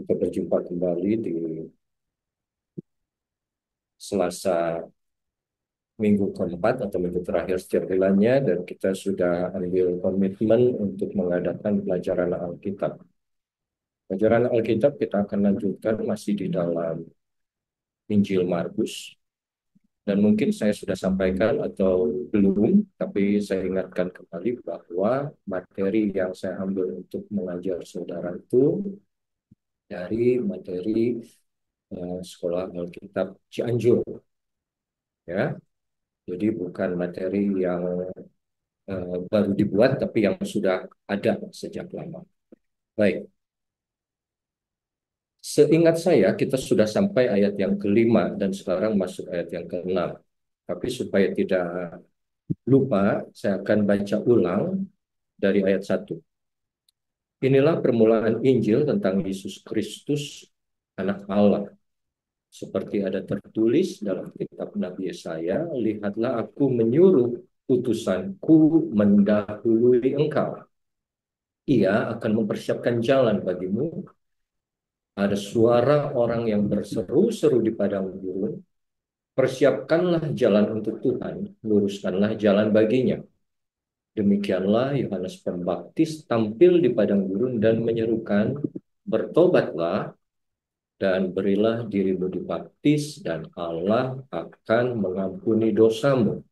Kita berjumpa kembali di Selasa minggu keempat atau minggu terakhir setiap bulannya, dan kita sudah ambil komitmen untuk mengadakan pelajaran Alkitab. Pelajaran Alkitab kita akan lanjutkan masih di dalam Injil Markus, dan mungkin saya sudah sampaikan atau belum, tapi saya ingatkan kembali bahwa materi yang saya ambil untuk mengajar saudara itu dari materi Sekolah Alkitab Cianjur, ya. Jadi bukan materi yang baru dibuat, tapi yang sudah ada sejak lama. Baik, seingat saya kita sudah sampai ayat yang kelima dan sekarang masuk ayat yang keenam. Tapi supaya tidak lupa, saya akan baca ulang dari ayat satu. Inilah permulaan Injil tentang Yesus Kristus, Anak Allah. Seperti ada tertulis dalam kitab Nabi Yesaya, lihatlah aku menyuruh utusanku mendahului engkau. Ia akan mempersiapkan jalan bagimu. Ada suara orang yang berseru-seru di padang gurun. Persiapkanlah jalan untuk Tuhan, luruskanlah jalan baginya. Demikianlah Yohanes Pembaptis tampil di padang gurun dan menyerukan, bertobatlah dan berilah dirimu dibaptis dan Allah akan mengampuni dosamu.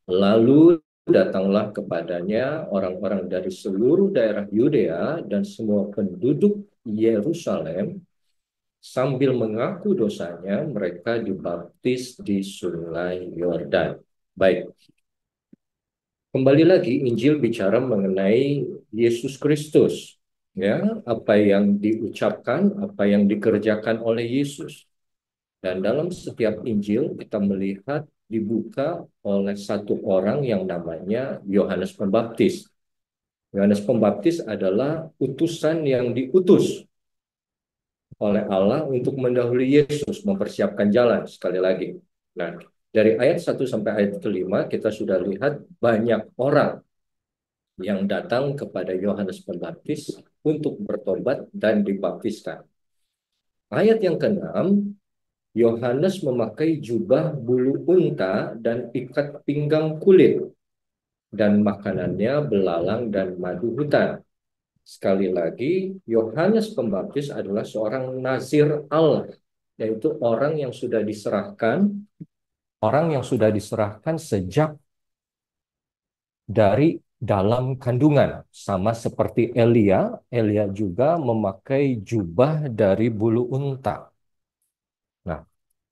Lalu datanglah kepadanya orang-orang dari seluruh daerah Yudea dan semua penduduk Yerusalem. Sambil mengaku dosanya, mereka dibaptis di Sungai Yordan. Baik, kembali lagi Injil bicara mengenai Yesus Kristus. Ya, apa yang diucapkan, apa yang dikerjakan oleh Yesus. Dan dalam setiap Injil kita melihat dibuka oleh satu orang yang namanya Yohanes Pembaptis. Yohanes Pembaptis adalah utusan yang diutus oleh Allah untuk mendahului Yesus, mempersiapkan jalan sekali lagi. Nah, dari ayat 1 sampai ayat kelima kita sudah lihat banyak orang yang datang kepada Yohanes Pembaptis untuk bertobat dan dibaptiskan. Ayat yang keenam, Yohanes memakai jubah bulu unta dan ikat pinggang kulit, dan makanannya belalang dan madu hutan. Sekali lagi, Yohanes Pembaptis adalah seorang nazir Allah, yaitu orang yang sudah diserahkan sejak dari dalam kandungan, sama seperti Elia. Elia juga memakai jubah dari bulu unta. Nah,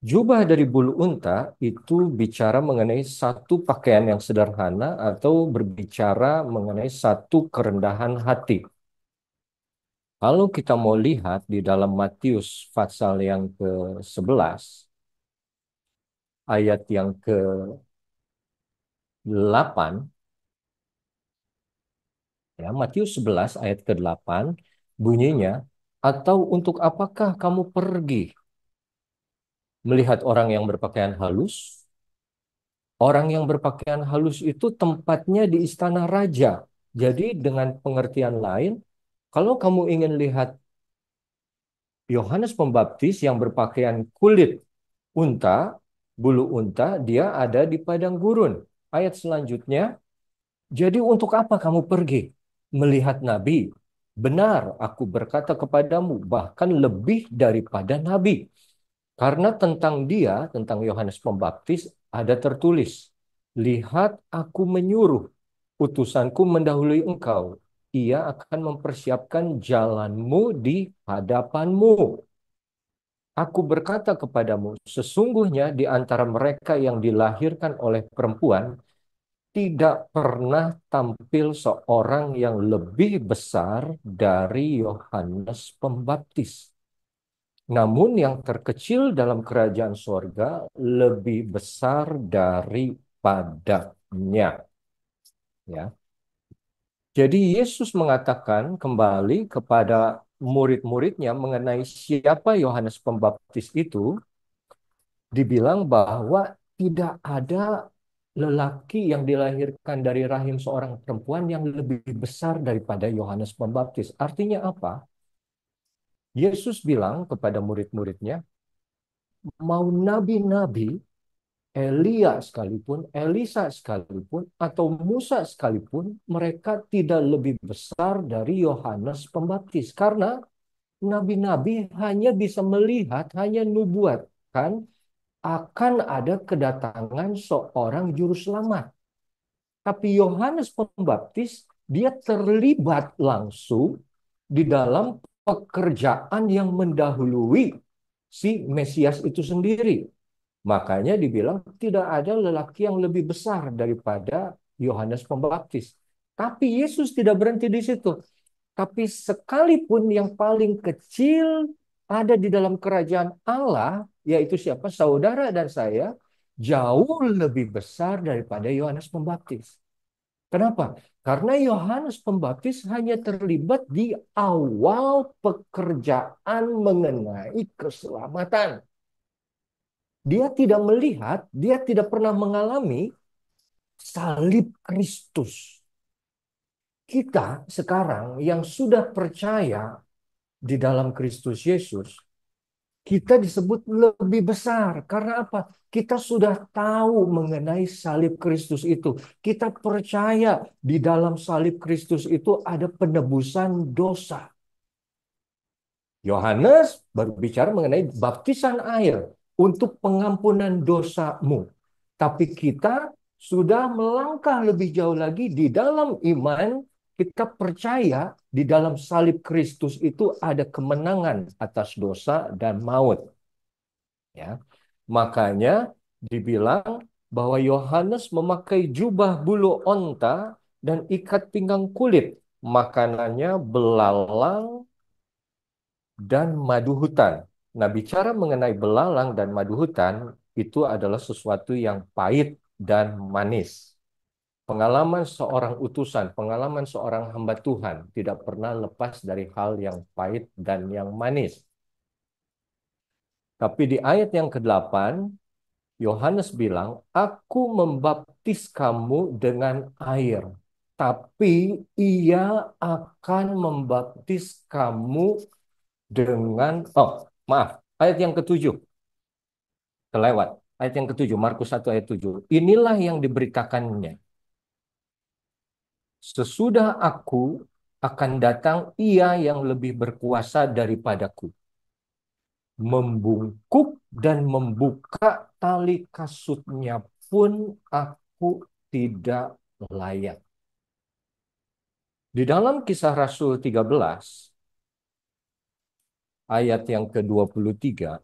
jubah dari bulu unta itu bicara mengenai satu pakaian yang sederhana atau berbicara mengenai satu kerendahan hati. Kalau kita mau lihat di dalam Matius pasal yang ke-11, ayat yang ke-8, ya, Matius 11 ayat ke-8 bunyinya, atau untuk apakah kamu pergi melihat orang yang berpakaian halus? Orang yang berpakaian halus itu tempatnya di istana raja. Jadi dengan pengertian lain, kalau kamu ingin lihat Yohanes Pembaptis yang berpakaian kulit unta, bulu unta, dia ada di padang gurun. Ayat selanjutnya, jadi untuk apa kamu pergi melihat nabi? Benar, aku berkata kepadamu, bahkan lebih daripada nabi. Karena tentang dia, tentang Yohanes Pembaptis, ada tertulis, lihat aku menyuruh utusanku mendahului engkau. Ia akan mempersiapkan jalanmu di hadapanmu. Aku berkata kepadamu, sesungguhnya di antara mereka yang dilahirkan oleh perempuan, tidak pernah tampil seorang yang lebih besar dari Yohanes Pembaptis. Namun yang terkecil dalam kerajaan sorga lebih besar daripadanya. Ya. Jadi Yesus mengatakan kembali kepada murid-muridnya mengenai siapa Yohanes Pembaptis itu, dibilang bahwa tidak ada lelaki yang dilahirkan dari rahim seorang perempuan yang lebih besar daripada Yohanes Pembaptis. Artinya apa? Yesus bilang kepada murid-muridnya, mau nabi-nabi, Elia sekalipun, Elisa sekalipun, atau Musa sekalipun, mereka tidak lebih besar dari Yohanes Pembaptis. Karena nabi-nabi hanya bisa melihat, hanya nubuatkan akan ada kedatangan seorang juru selamat. Tapi Yohanes Pembaptis, dia terlibat langsung di dalam pekerjaan yang mendahului si Mesias itu sendiri. Makanya dibilang tidak ada lelaki yang lebih besar daripada Yohanes Pembaptis. Tapi Yesus tidak berhenti di situ. Tapi sekalipun yang paling kecil ada di dalam kerajaan Allah, yaitu siapa? Saudara dan saya, jauh lebih besar daripada Yohanes Pembaptis. Kenapa? Karena Yohanes Pembaptis hanya terlibat di awal pekerjaan mengenai keselamatan. Dia tidak melihat, dia tidak pernah mengalami salib Kristus. Kita sekarang yang sudah percaya di dalam Kristus Yesus, kita disebut lebih besar. Karena apa? Kita sudah tahu mengenai salib Kristus itu. Kita percaya di dalam salib Kristus itu ada penebusan dosa. Yohanes berbicara mengenai baptisan air untuk pengampunan dosamu. Tapi kita sudah melangkah lebih jauh lagi di dalam iman, kita percaya di dalam salib Kristus itu ada kemenangan atas dosa dan maut. Ya, makanya dibilang bahwa Yohanes memakai jubah bulu onta dan ikat pinggang kulit. Makanannya belalang dan madu hutan. Nah, bicara mengenai belalang dan madu hutan, itu adalah sesuatu yang pahit dan manis. Pengalaman seorang utusan, pengalaman seorang hamba Tuhan tidak pernah lepas dari hal yang pahit dan yang manis. Tapi di ayat yang ke-8, Yohanes bilang, "Aku membaptis kamu dengan air, tapi ia akan membaptis kamu dengan..." Oh, maaf. Ayat yang ketujuh. Kelewat. Ayat yang ketujuh. Markus 1 ayat 7. Inilah yang diberitakannya. Sesudah aku akan datang ia yang lebih berkuasa daripadaku. Membungkuk dan membuka tali kasutnya pun aku tidak layak. Di dalam Kisah Rasul 13, ayat yang ke-23,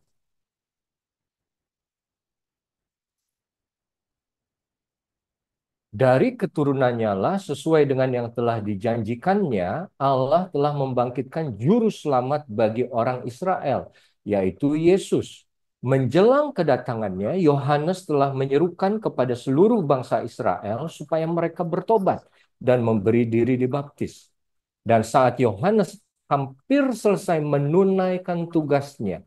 dari keturunannya lah sesuai dengan yang telah dijanjikannya, Allah telah membangkitkan juru selamat bagi orang Israel, yaitu Yesus. Menjelang kedatangannya, Yohanes telah menyerukan kepada seluruh bangsa Israel supaya mereka bertobat dan memberi diri dibaptis. Dan saat Yohanes hampir selesai menunaikan tugasnya,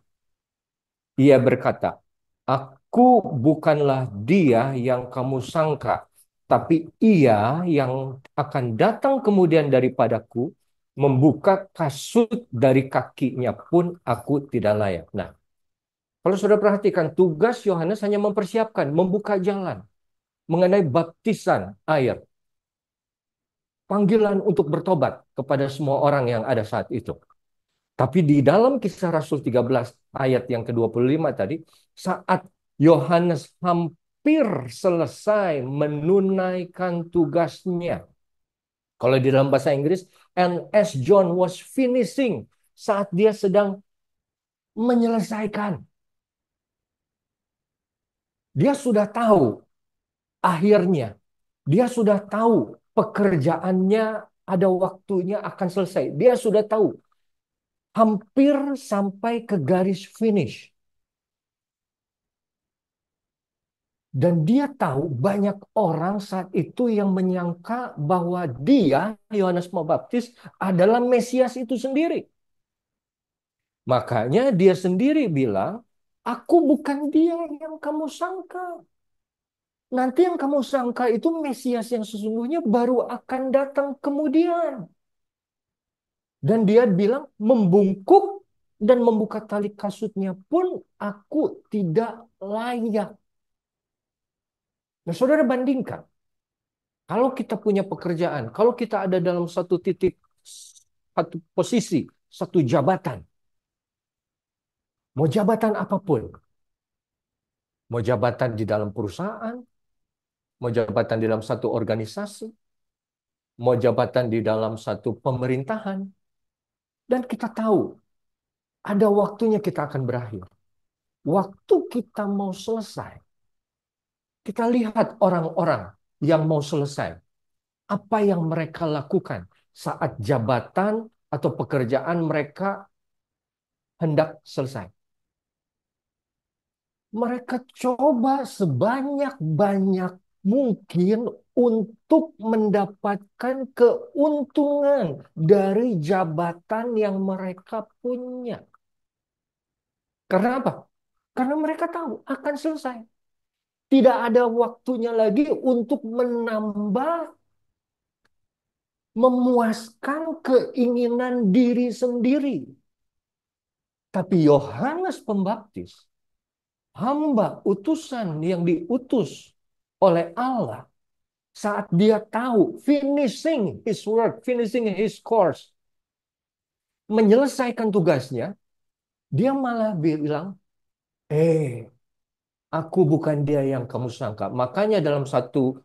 ia berkata, "Aku bukanlah dia yang kamu sangka, tapi ia yang akan datang kemudian daripadaku, membuka kasut dari kakinya pun aku tidak layak." Nah, kalau sudah perhatikan, tugas Yohanes hanya mempersiapkan, membuka jalan mengenai baptisan air, panggilan untuk bertobat kepada semua orang yang ada saat itu. Tapi di dalam Kisah Rasul 13 ayat yang ke-25 tadi, saat Yohanes hampir selesai menunaikan tugasnya. Kalau di dalam bahasa Inggris, and as John was finishing, saat dia sedang menyelesaikan. Dia sudah tahu akhirnya. Dia sudah tahu pekerjaannya ada waktunya akan selesai. Dia sudah tahu hampir sampai ke garis finish. Dan dia tahu banyak orang saat itu yang menyangka bahwa dia, Yohanes Pembaptis, adalah Mesias itu sendiri. Makanya dia sendiri bilang, "Aku bukan dia yang kamu sangka. Nanti yang kamu sangka itu Mesias yang sesungguhnya baru akan datang kemudian." Dan dia bilang membungkuk dan membuka tali kasutnya pun aku tidak layak. Nah, saudara bandingkan, kalau kita punya pekerjaan, kalau kita ada dalam satu titik, satu posisi, satu jabatan, mau jabatan apapun, mau jabatan di dalam perusahaan, mau jabatan di dalam satu organisasi, mau jabatan di dalam satu pemerintahan, dan kita tahu ada waktunya kita akan berakhir. Waktu kita mau selesai, kita lihat orang-orang yang mau selesai, apa yang mereka lakukan saat jabatan atau pekerjaan mereka hendak selesai. Mereka coba sebanyak-banyak mungkin untuk mendapatkan keuntungan dari jabatan yang mereka punya. Karena apa? Karena mereka tahu akan selesai. Tidak ada waktunya lagi untuk menambah, memuaskan keinginan diri sendiri. Tapi Yohanes Pembaptis, hamba utusan yang diutus oleh Allah, saat dia tahu finishing his work, finishing his course, menyelesaikan tugasnya, dia malah bilang, aku bukan dia yang kamu sangka. Makanya dalam satu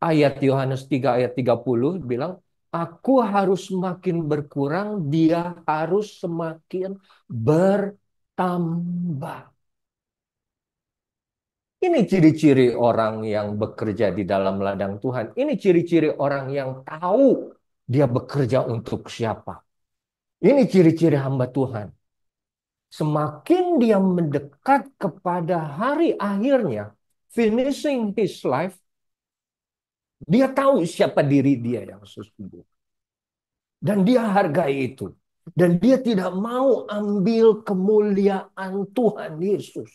ayat Yohanes 3 ayat 30 bilang, aku harus semakin berkurang, dia harus semakin bertambah. Ini ciri-ciri orang yang bekerja di dalam ladang Tuhan. Ini ciri-ciri orang yang tahu dia bekerja untuk siapa. Ini ciri-ciri hamba Tuhan. Semakin dia mendekat kepada hari akhirnya, finishing his life, dia tahu siapa diri dia yang sesungguhnya. Dan dia hargai itu. Dan dia tidak mau ambil kemuliaan Tuhan Yesus.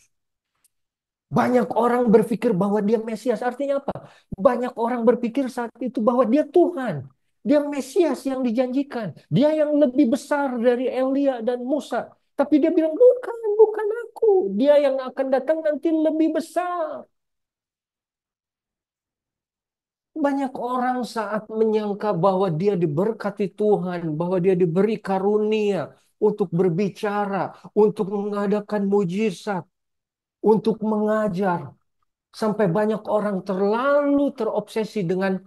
Banyak orang berpikir bahwa dia Mesias. Artinya apa? Banyak orang berpikir saat itu bahwa dia Tuhan. Dia Mesias yang dijanjikan. Dia yang lebih besar dari Elia dan Musa. Tapi dia bilang, bukan, bukan aku. Dia yang akan datang nanti lebih besar. Banyak orang saat menyangka bahwa dia diberkati Tuhan, bahwa dia diberi karunia untuk berbicara, untuk mengadakan mujizat, untuk mengajar. Sampai banyak orang terlalu terobsesi dengan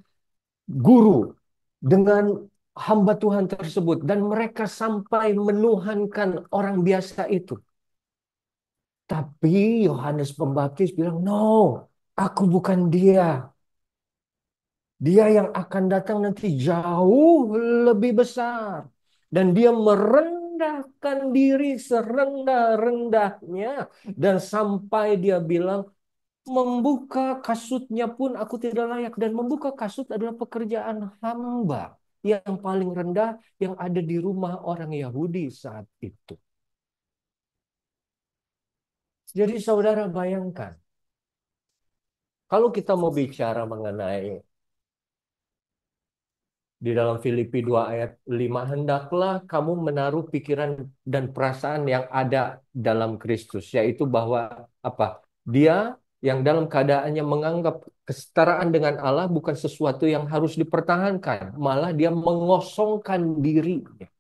guru, dengan hamba Tuhan tersebut. Dan mereka sampai menuhankan orang biasa itu. Tapi Yohanes Pembaptis bilang, no, aku bukan dia. Dia yang akan datang nanti jauh lebih besar. Dan dia merendahkan diri serendah-rendahnya. Dan sampai dia bilang, membuka kasutnya pun aku tidak layak. Dan membuka kasut adalah pekerjaan hamba yang paling rendah yang ada di rumah orang Yahudi saat itu. Jadi saudara bayangkan, kalau kita mau bicara mengenai di dalam Filipi 2 ayat 5, hendaklah kamu menaruh pikiran dan perasaan yang ada dalam Kristus, yaitu bahwa apa? Dia yang dalam keadaannya menganggap kesetaraan dengan Allah bukan sesuatu yang harus dipertahankan, malah dia mengosongkan dirinya.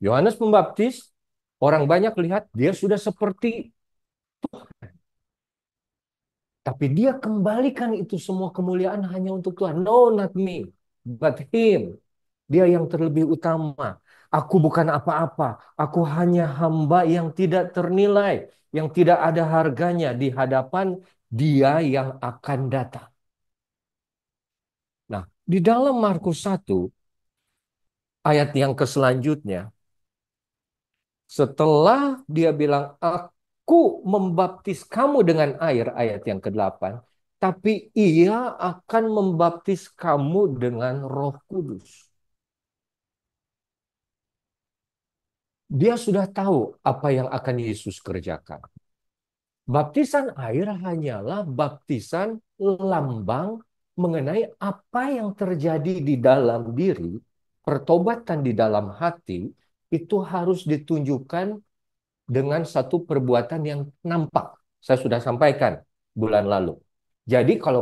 Yohanes Pembaptis, orang banyak lihat dia sudah seperti, tapi dia kembalikan itu semua kemuliaan hanya untuk Tuhan. No, not me, but him. Dia yang terlebih utama. Aku bukan apa-apa. Aku hanya hamba yang tidak ternilai, yang tidak ada harganya di hadapan Dia yang akan datang. Nah, di dalam Markus 1 ayat yang keselanjutnya, setelah dia bilang, aku membaptis kamu dengan air, ayat yang ke-8, tapi ia akan membaptis kamu dengan Roh Kudus. Dia sudah tahu apa yang akan Yesus kerjakan. Baptisan air hanyalah baptisan lambang mengenai apa yang terjadi di dalam diri, pertobatan di dalam hati, itu harus ditunjukkan dengan satu perbuatan yang nampak. Saya sudah sampaikan bulan lalu. Jadi kalau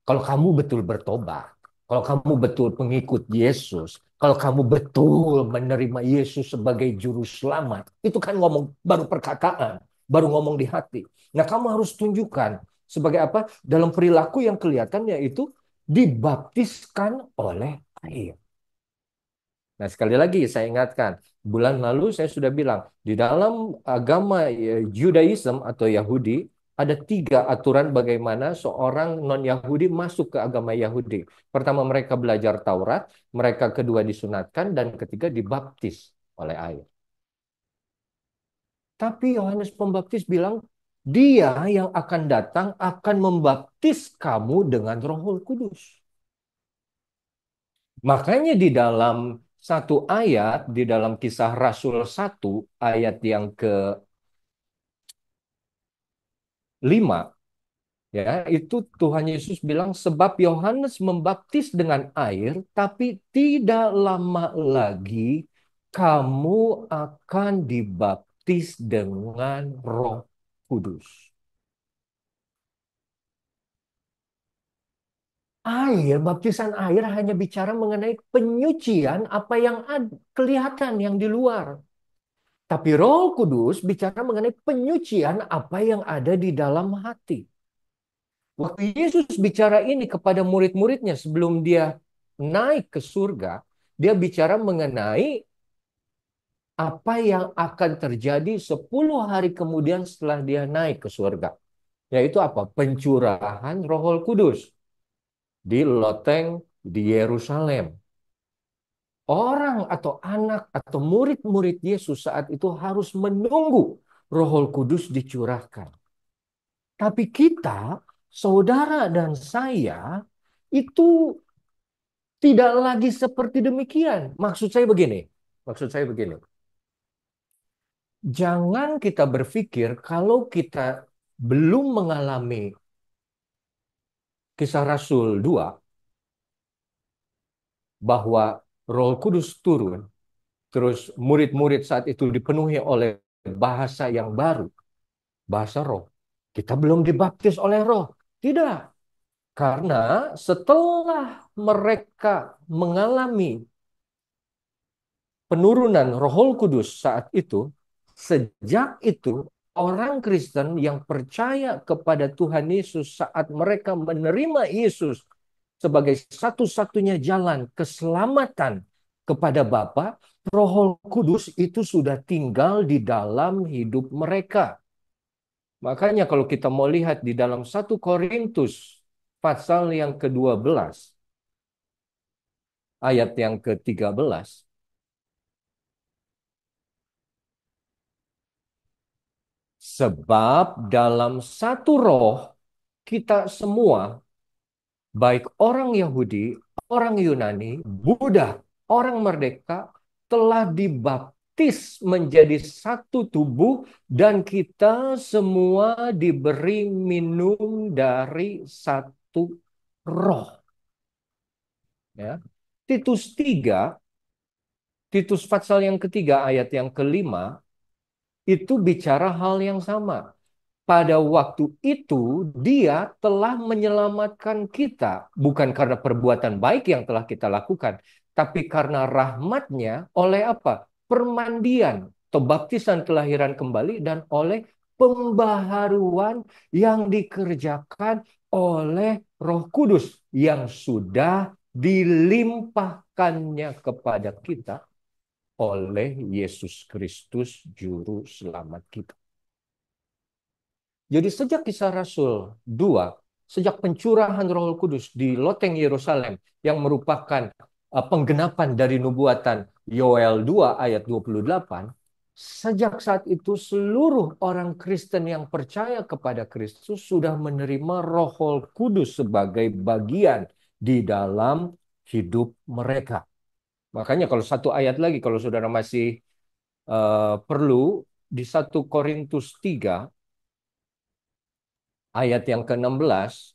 kamu betul bertobat, kalau kamu betul pengikut Yesus, kalau kamu betul menerima Yesus sebagai juru selamat, itu kan ngomong baru perkataan, baru ngomong di hati. Nah, kamu harus tunjukkan sebagai apa? Dalam perilaku yang kelihatan yaitu dibaptiskan oleh air. Nah, sekali lagi saya ingatkan, bulan lalu saya sudah bilang, di dalam agama Judaism atau Yahudi, ada tiga aturan bagaimana seorang non-Yahudi masuk ke agama Yahudi. Pertama, mereka belajar Taurat, mereka kedua disunatkan, dan ketiga dibaptis oleh air. Tapi Yohanes Pembaptis bilang, dia yang akan datang akan membaptis kamu dengan Roh Kudus. Makanya di dalam satu ayat, di dalam Kisah Rasul 1 ayat yang ke-5, ya, itu Tuhan Yesus bilang, sebab Yohanes membaptis dengan air, tapi tidak lama lagi kamu akan dibaptis dengan Roh Kudus. Baptisan air hanya bicara mengenai penyucian apa yang kelihatan yang di luar. Tapi Roh Kudus bicara mengenai penyucian apa yang ada di dalam hati. Waktu Yesus bicara ini kepada murid-muridnya sebelum dia naik ke surga, dia bicara mengenai apa yang akan terjadi 10 hari kemudian setelah dia naik ke surga. Yaitu apa? Pencurahan Roh Kudus di loteng di Yerusalem. Orang atau anak atau murid-murid Yesus saat itu harus menunggu Roh Kudus dicurahkan. Tapi kita, saudara dan saya, itu tidak lagi seperti demikian. Maksud saya begini. Jangan kita berpikir kalau kita belum mengalami Kisah Rasul 2 bahwa Roh Kudus turun, terus murid-murid saat itu dipenuhi oleh bahasa yang baru, bahasa roh. Kita belum dibaptis oleh roh. Tidak. Karena setelah mereka mengalami penurunan Roh Kudus saat itu, sejak itu orang Kristen yang percaya kepada Tuhan Yesus saat mereka menerima Yesus sebagai satu-satunya jalan keselamatan kepada Bapa, Roh Kudus itu sudah tinggal di dalam hidup mereka. Makanya kalau kita mau lihat di dalam 1 Korintus pasal yang ke-12 ayat yang ke-13, sebab dalam satu roh kita semua, baik orang Yahudi, orang Yunani, Buddha, orang merdeka, telah dibaptis menjadi satu tubuh dan kita semua diberi minum dari satu roh. Ya. Titus 3, Titus pasal yang ketiga ayat yang kelima itu bicara hal yang sama. Pada waktu itu dia telah menyelamatkan kita bukan karena perbuatan baik yang telah kita lakukan, tapi karena rahmatnya oleh apa? Permandian atau baptisan kelahiran kembali dan oleh pembaharuan yang dikerjakan oleh Roh Kudus yang sudah dilimpahkannya kepada kita oleh Yesus Kristus juru selamat kita. Jadi sejak Kisah Rasul 2, sejak pencurahan Roh Kudus di loteng Yerusalem yang merupakan penggenapan dari nubuatan Yoel 2 ayat 28, sejak saat itu seluruh orang Kristen yang percaya kepada Kristus sudah menerima Roh Kudus sebagai bagian di dalam hidup mereka. Makanya kalau satu ayat lagi, kalau saudara masih perlu, di 1 Korintus 3 ayat yang ke-16,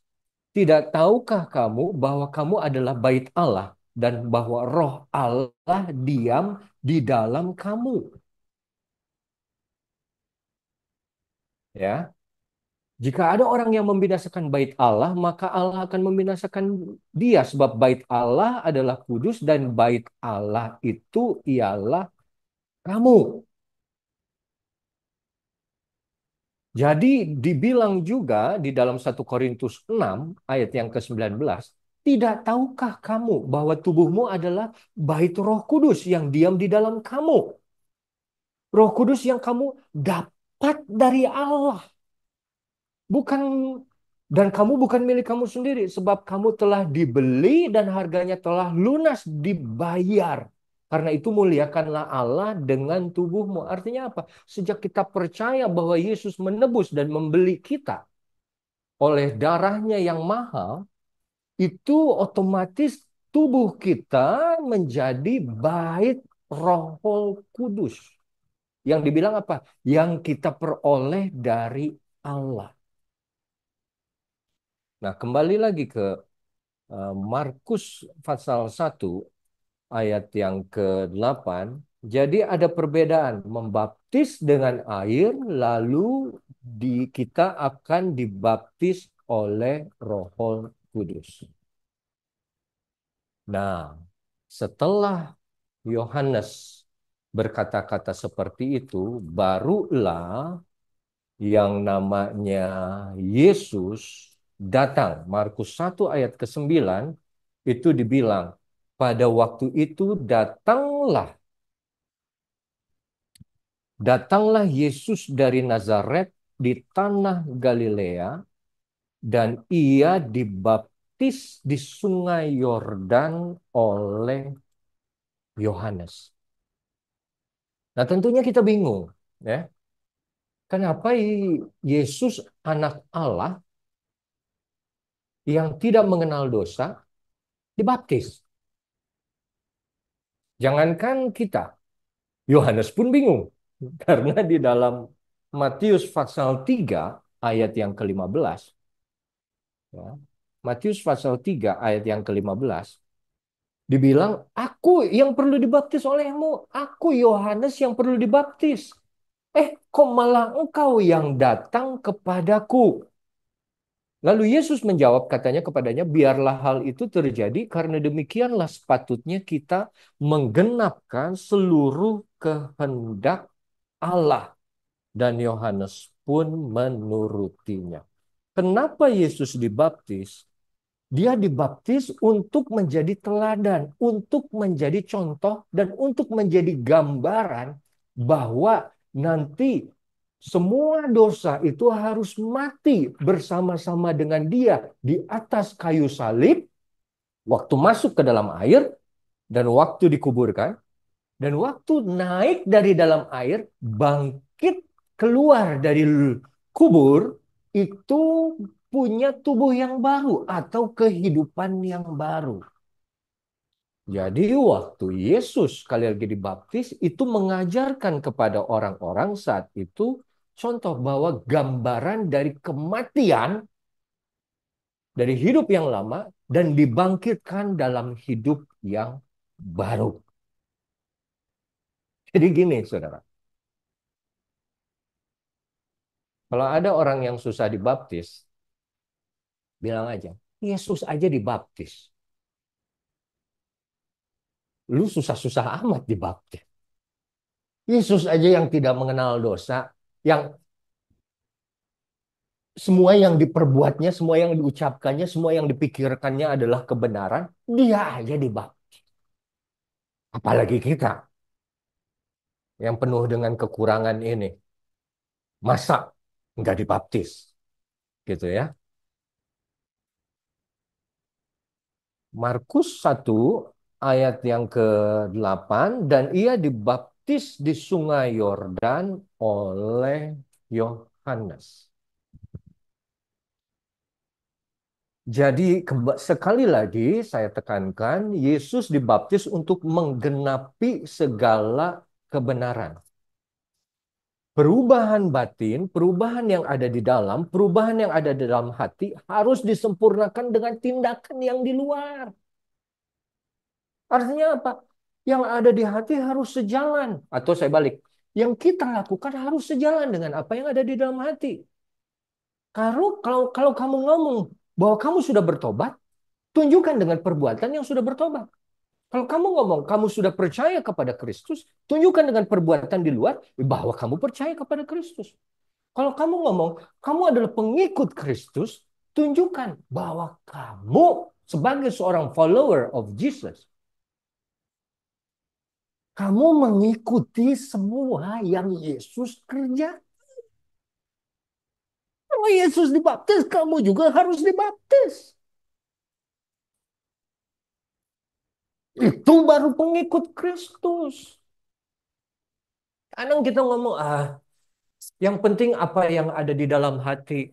tidak tahukah kamu bahwa kamu adalah bait Allah dan bahwa Roh Allah diam di dalam kamu. Ya, jika ada orang yang membinasakan bait Allah, maka Allah akan membinasakan dia, sebab bait Allah adalah kudus dan bait Allah itu ialah kamu. Jadi dibilang juga di dalam 1 Korintus 6 ayat yang ke-19, tidak tahukah kamu bahwa tubuhmu adalah bait Roh Kudus yang diam di dalam kamu? Roh Kudus yang kamu dapat dari Allah, bukan, dan kamu bukan milik kamu sendiri, sebab kamu telah dibeli dan harganya telah lunas dibayar. Karena itu muliakanlah Allah dengan tubuhmu. Artinya apa? Sejak kita percaya bahwa Yesus menebus dan membeli kita oleh darahnya yang mahal, itu otomatis tubuh kita menjadi bait Roh Kudus. Yang dibilang apa? Yang kita peroleh dari Allah. Nah, kembali lagi ke Markus pasal 1 ayat yang ke-8. Jadi ada perbedaan membaptis dengan air, lalu kita akan dibaptis oleh Roh Kudus. Nah, setelah Yohanes berkata-kata seperti itu, barulah yang namanya Yesus datang. Markus 1 ayat ke-9 itu dibilang, pada waktu itu datanglah Yesus dari Nazaret di tanah Galilea, dan ia dibaptis di sungai Yordan oleh Yohanes. Nah, tentunya kita bingung, ya. Kenapa Yesus anak Allah yang tidak mengenal dosa dibaptis? Jangankan kita, Yohanes pun bingung. Karena di dalam Matius pasal 3 ayat yang ke-15, ya, Matius pasal 3 ayat yang ke-15, dibilang, aku yang perlu dibaptis olehmu, aku Yohanes yang perlu dibaptis. Kok malah engkau yang datang kepadaku? Lalu Yesus menjawab, katanya kepadanya, biarlah hal itu terjadi karena demikianlah sepatutnya kita menggenapkan seluruh kehendak Allah. Dan Yohanes pun menurutinya. Kenapa Yesus dibaptis? Dia dibaptis untuk menjadi teladan, untuk menjadi contoh, dan untuk menjadi gambaran bahwa nanti semua dosa itu harus mati bersama-sama dengan dia di atas kayu salib, waktu masuk ke dalam air, dan waktu dikuburkan, dan waktu naik dari dalam air, bangkit keluar dari kubur, itu punya tubuh yang baru atau kehidupan yang baru. Jadi waktu Yesus sekali lagi dibaptis, itu mengajarkan kepada orang-orang saat itu contoh bahwa gambaran dari kematian, dari hidup yang lama, dan dibangkitkan dalam hidup yang baru. Jadi gini, saudara. Kalau ada orang yang susah dibaptis, bilang aja, Yesus aja dibaptis. Lu susah-susah amat dibaptis. Yesus aja yang tidak mengenal dosa, yang semua yang diperbuatnya, semua yang diucapkannya, semua yang dipikirkannya adalah kebenaran, dia aja dibaptis. Apalagi kita yang penuh dengan kekurangan ini. Masa nggak dibaptis? Gitu ya. Markus 1 ayat yang ke-8, dan ia dibaptis di sungai Yordan oleh Yohanes. Jadi sekali lagi saya tekankan, Yesus dibaptis untuk menggenapi segala kebenaran. Perubahan batin, perubahan yang ada di dalam, perubahan yang ada di dalam hati harus disempurnakan dengan tindakan yang di luar. Artinya apa? Yang ada di hati harus sejalan. Atau saya balik. Yang kita lakukan harus sejalan dengan apa yang ada di dalam hati. Kalau kamu ngomong bahwa kamu sudah bertobat, tunjukkan dengan perbuatan yang sudah bertobat. Kalau kamu ngomong kamu sudah percaya kepada Kristus, tunjukkan dengan perbuatan di luar bahwa kamu percaya kepada Kristus. Kalau kamu ngomong kamu adalah pengikut Kristus, tunjukkan bahwa kamu sebagai seorang follower of Jesus, kamu mengikuti semua yang Yesus kerja. Kalau Yesus dibaptis, kamu juga harus dibaptis. Itu baru pengikut Kristus. Kadang kita ngomong, yang penting apa yang ada di dalam hati.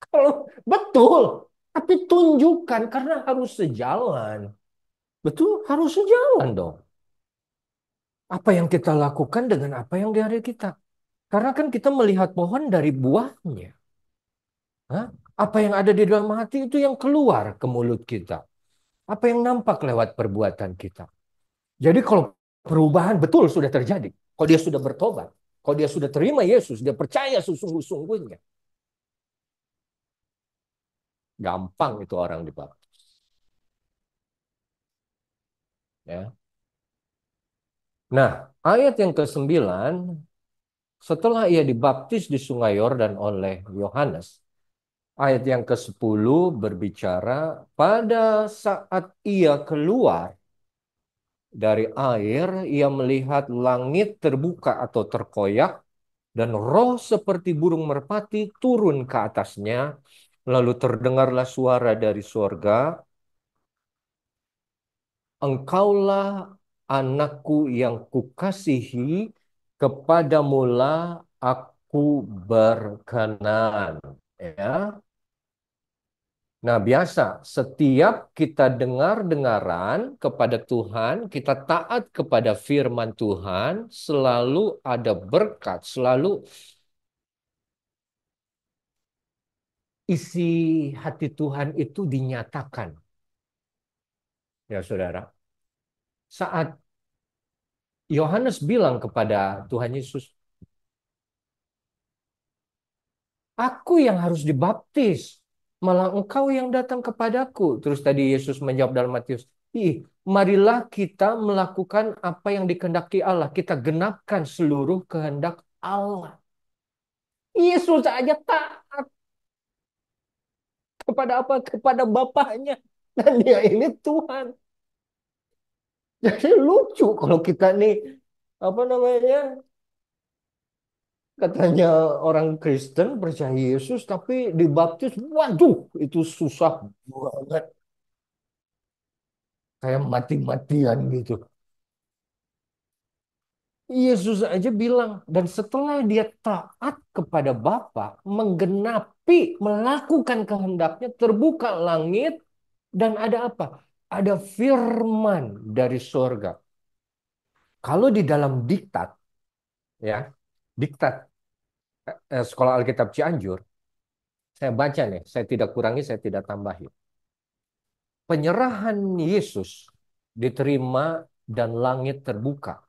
Kalau betul, tapi tunjukkan karena harus sejalan. Betul, harus sejalan dong. Apa yang kita lakukan dengan apa yang di hari kita. Karena kan kita melihat pohon dari buahnya. Hah? Apa yang ada di dalam hati itu yang keluar ke mulut kita. Apa yang nampak lewat perbuatan kita. Jadi kalau perubahan betul sudah terjadi. Kalau dia sudah bertobat. Kalau dia sudah terima Yesus. Dia percaya sesungguh-sungguhnya. Gampang itu orang dibaptis. Ya. Nah, ayat yang ke-9. Setelah ia dibaptis di Sungai Yordan oleh Yohanes. Ayat yang ke-10 berbicara pada saat ia keluar dari air, ia melihat langit terbuka atau terkoyak dan roh seperti burung merpati turun ke atasnya. Lalu terdengarlah suara dari surga, Engkaulah anakku yang kukasihi, kepadamulah aku berkenan. Ya. Nah, biasa setiap kita dengar-dengaran kepada Tuhan, kita taat kepada firman Tuhan, selalu ada berkat, selalu isi hati Tuhan itu dinyatakan. Ya, saudara. Saat Yohanes bilang kepada Tuhan Yesus, aku yang harus dibaptis, malah engkau yang datang kepadaku. Terus tadi Yesus menjawab dalam Matius, marilah kita melakukan apa yang dikehendaki Allah. Kita genapkan seluruh kehendak Allah. Yesus aja taat kepada apa? Kepada Bapaknya. Dan dia ini Tuhan. Jadi lucu kalau kita nih, apa namanya, katanya orang Kristen percaya Yesus, tapi dibaptis, waduh, itu susah banget. Kayak mati-matian gitu. Yesus aja bilang, dan setelah dia taat kepada Bapa, menggenapi, melakukan kehendaknya, terbuka langit, dan ada apa? Ada firman dari sorga. Kalau di dalam diktat, ya, diktat Sekolah Alkitab Cianjur, saya baca nih, saya tidak kurangi, saya tidak tambahi. Penyerahan Yesus diterima dan langit terbuka.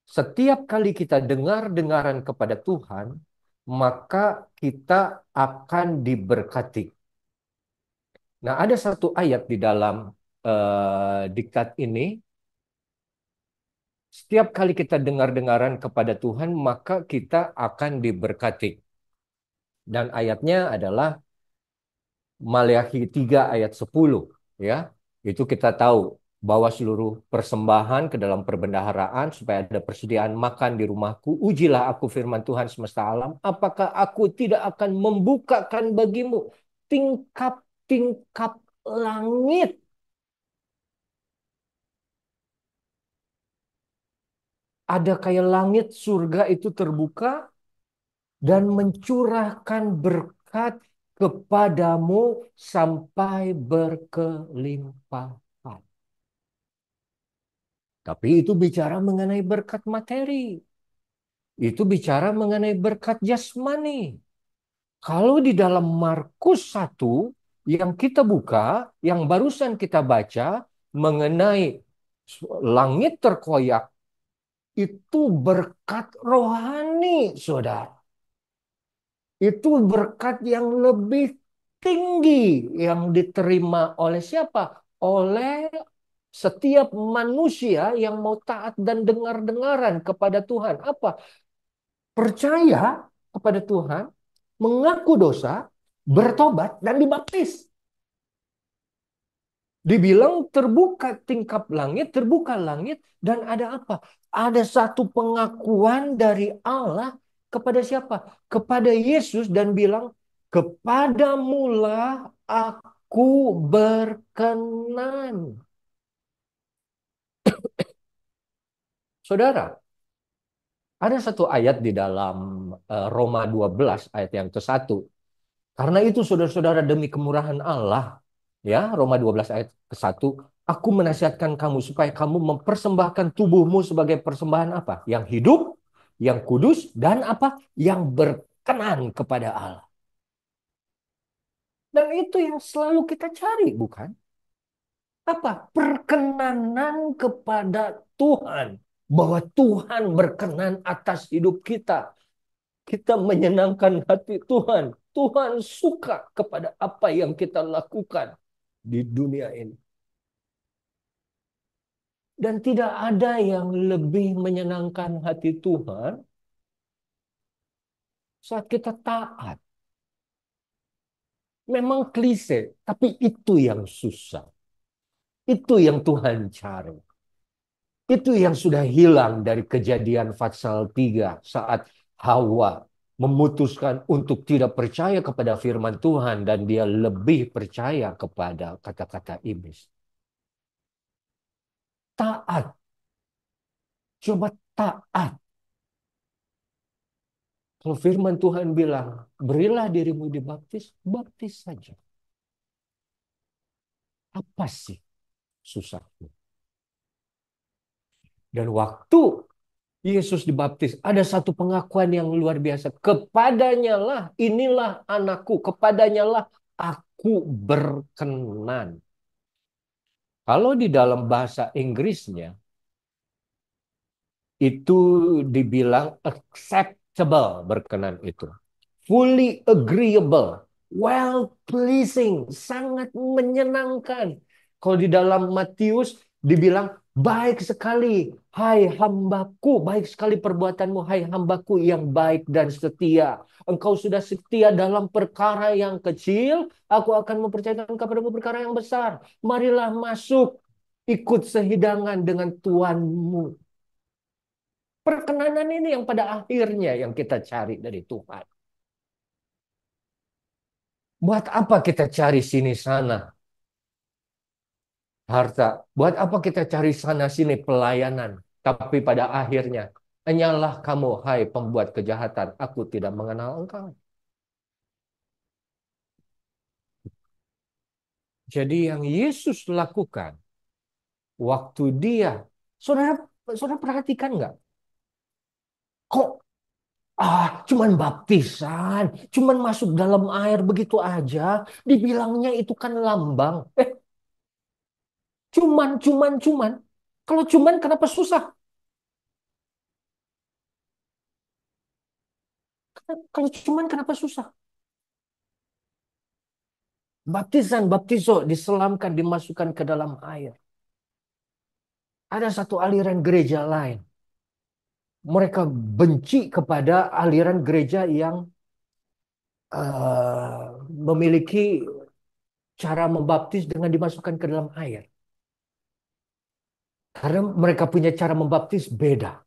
Setiap kali kita dengar-dengaran kepada Tuhan, maka kita akan diberkati. Nah, ada satu ayat di dalam diktat ini. Setiap kali kita dengar-dengaran kepada Tuhan, maka kita akan diberkati. Dan ayatnya adalah Maleakhi 3 ayat 10. Ya, itu kita tahu bawa seluruh persembahan ke dalam perbendaharaan supaya ada persediaan makan di rumahku. Ujilah aku firman Tuhan semesta alam. Apakah aku tidak akan membukakan bagimu tingkap-tingkap langit. Ada kayak langit surga itu terbuka dan mencurahkan berkat kepadamu sampai berkelimpahan. Tapi itu bicara mengenai berkat materi. Itu bicara mengenai berkat jasmani. Kalau di dalam Markus 1 yang kita buka, yang barusan kita baca, mengenai langit terkoyak, itu berkat rohani, saudara. Itu berkat yang lebih tinggi yang diterima oleh siapa? Oleh setiap manusia yang mau taat dan dengar-dengaran kepada Tuhan. Apa? Percaya kepada Tuhan, mengaku dosa, bertobat, dan dibaptis. Dibilang terbuka tingkap langit, terbuka langit, dan ada apa? Ada satu pengakuan dari Allah kepada siapa? Kepada Yesus dan bilang, kepadamulah aku berkenan. Saudara, ada satu ayat di dalam Roma 12 ayat yang ke-1. Karena itu saudara-saudara demi kemurahan Allah, ya, Roma 12 ayat ke-1, aku menasihatkan kamu supaya kamu mempersembahkan tubuhmu sebagai persembahan apa? Yang hidup, yang kudus, dan apa? Yang berkenan kepada Allah. Dan itu yang selalu kita cari, bukan? Apa? Perkenanan kepada Tuhan. Bahwa Tuhan berkenan atas hidup kita. Kita menyenangkan hati Tuhan. Tuhan suka kepada apa yang kita lakukan di dunia ini. Dan tidak ada yang lebih menyenangkan hati Tuhan saat kita taat. Memang klise, tapi itu yang susah. Itu yang Tuhan cari. Itu yang sudah hilang dari Kejadian pasal 3 saat Hawa memutuskan untuk tidak percaya kepada firman Tuhan dan dia lebih percaya kepada kata-kata iblis. Taat, coba taat. Kalau firman Tuhan bilang, berilah dirimu dibaptis, baptis saja. Apa sih susahnya? Dan waktu Yesus dibaptis, ada satu pengakuan yang luar biasa. Kepadanya lah, inilah anakku, kepadanya lah aku berkenan. Kalau di dalam bahasa Inggrisnya, itu dibilang acceptable berkenan itu. Fully agreeable, well pleasing, sangat menyenangkan. Kalau di dalam Matius dibilang baik sekali, hai hambaku, baik sekali perbuatanmu, hai hambaku yang baik dan setia. Engkau sudah setia dalam perkara yang kecil, aku akan mempercayakan kepadamu perkara yang besar. Marilah masuk, ikut sehidangan dengan Tuanmu. Perkenanan ini yang pada akhirnya yang kita cari dari Tuhan. Buat apa kita cari sini sana harta? Buat apa kita cari sana sini pelayanan? Tapi pada akhirnya, hanyalah kamu, hai pembuat kejahatan, aku tidak mengenal engkau. Jadi yang Yesus lakukan waktu dia, saudara, saudara perhatikan nggak? Kok cuman baptisan, cuman masuk dalam air begitu aja, dibilangnya itu kan lambang. Cuman. Kalau cuman kenapa susah? Kalau cuman kenapa susah? Baptisan, baptizo, diselamkan, dimasukkan ke dalam air. Ada satu aliran gereja lain. Mereka benci kepada aliran gereja yang memiliki cara membaptis dengan dimasukkan ke dalam air. Karena mereka punya cara membaptis beda.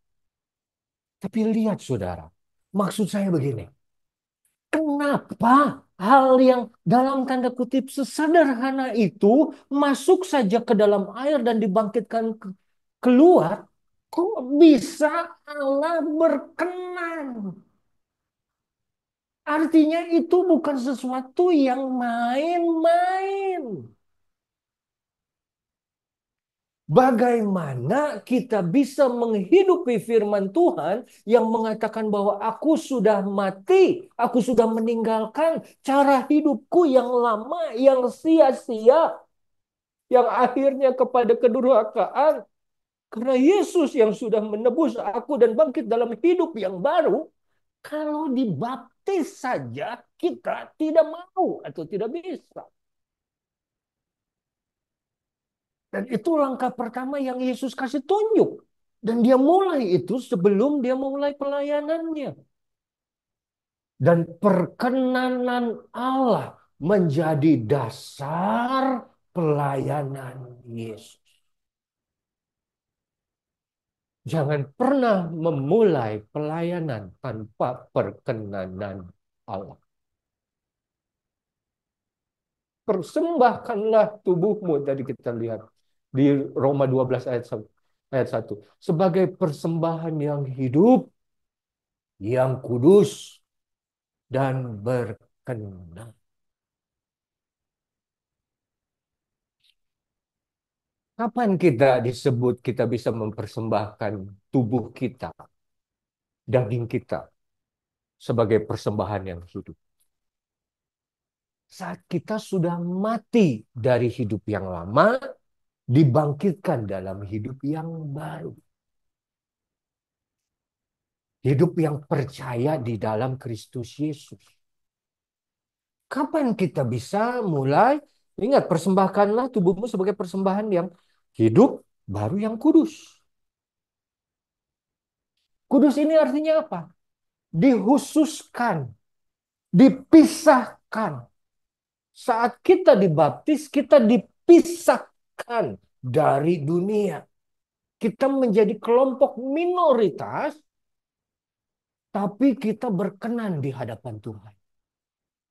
Tapi lihat saudara, maksud saya begini. Kenapa hal yang dalam tanda kutip sesederhana itu masuk saja ke dalam air dan dibangkitkan keluar, kok bisa Allah berkenan? Artinya itu bukan sesuatu yang main-main. Bagaimana kita bisa menghidupi firman Tuhan yang mengatakan bahwa aku sudah mati, aku sudah meninggalkan cara hidupku yang lama, yang sia-sia, yang akhirnya kepada kedurhakaan. Karena Yesus yang sudah menebus aku dan bangkit dalam hidup yang baru, kalau dibaptis saja kita tidak mau atau tidak bisa. Dan itu langkah pertama yang Yesus kasih tunjuk. Dan dia mulai itu sebelum dia mulai pelayanannya. Dan perkenanan Allah menjadi dasar pelayanan Yesus. Jangan pernah memulai pelayanan tanpa perkenanan Allah. Persembahkanlah tubuhmu, tadi kita lihat di Roma 12 ayat 1 sebagai persembahan yang hidup, yang kudus dan berkenan. Kapan kita disebut kita bisa mempersembahkan tubuh kita, daging kita sebagai persembahan yang hidup? Saat kita sudah mati dari hidup yang lama, dibangkitkan dalam hidup yang baru. Hidup yang percaya di dalam Kristus Yesus. Kapan kita bisa mulai? Ingat, persembahkanlah tubuhmu sebagai persembahan yang hidup, baru yang kudus. Kudus ini artinya apa? Dihususkan, dipisahkan. Saat kita dibaptis, kita dipisahkan dari dunia. Kita menjadi kelompok minoritas, tapi kita berkenan di hadapan Tuhan.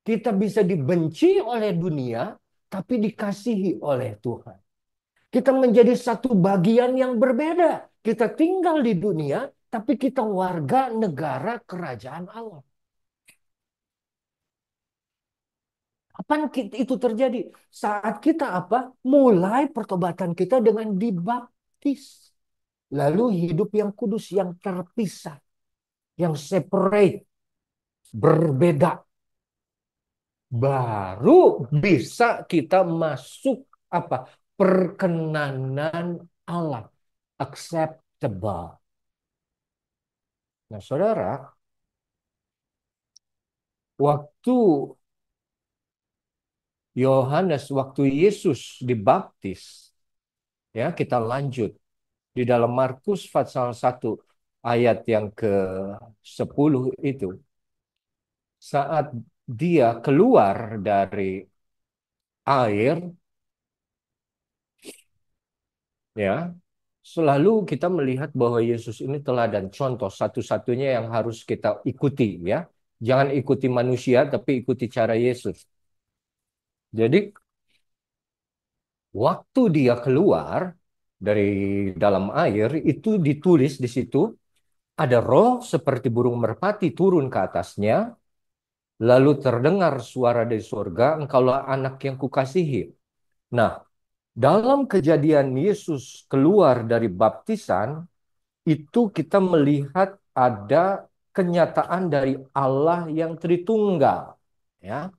Kita bisa dibenci oleh dunia, tapi dikasihi oleh Tuhan. Kita menjadi satu bagian yang berbeda. Kita tinggal di dunia, tapi kita warga negara kerajaan Allah. Kapan itu terjadi? Saat kita apa? Mulai pertobatan kita dengan dibaptis. Lalu hidup yang kudus, yang terpisah, yang separate, berbeda. Baru bisa kita masuk apa? Perkenanan Allah. Acceptable. Nah, saudara, waktu waktu Yesus dibaptis, ya kita lanjut. Di dalam Markus pasal 1 ayat yang ke-10 itu, saat dia keluar dari air, ya, selalu kita melihat bahwa Yesus ini teladan contoh satu-satunya yang harus kita ikuti, ya. Jangan ikuti manusia, tapi ikuti cara Yesus. Jadi, waktu dia keluar dari dalam air, itu ditulis di situ, ada roh seperti burung merpati turun ke atasnya, lalu terdengar suara dari surga, engkaulah anak yang kukasihi. Nah, dalam kejadian Yesus keluar dari baptisan, itu kita melihat ada kenyataan dari Allah yang Tritunggal, ya,